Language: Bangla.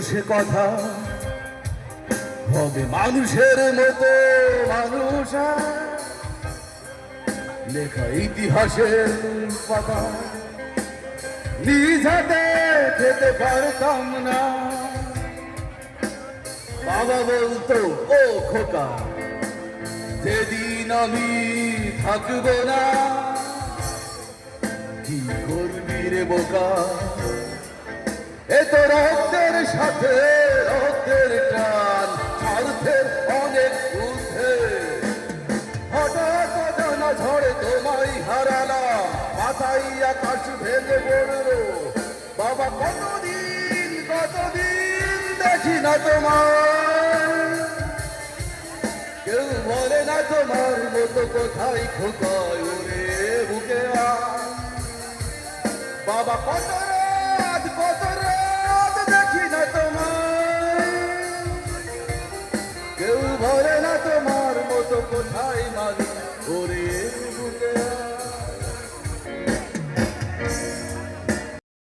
সে কথা হবে মানুষের মতো মানুষ আর। লেখা ইতিহাসের পাতা নিজ হাতে খেতে পারতাম না। বাবা বলতো, ও খোকা, যেদিন আমি থাকবো না, কি করবি রে বোকা, এ তো রক্তের সাথে রক্তের টান, স্বার্থের অনেক ঊর্ধ্বে। হঠাৎ অজানা ঝড়ে তোমায় হারালাম, মাথায় আকাশ ভেঙে পড়লো। বাবা কতদিন কতদিন দেখি না তোমার, কেউ বলে না তোমার মতো কোথায় খোকায় ওরে বুকে আয়। বাবা কত রাত দেখি না তোমার, কেউ বলে না তোমার মতো কোথায় মানুষ ওরে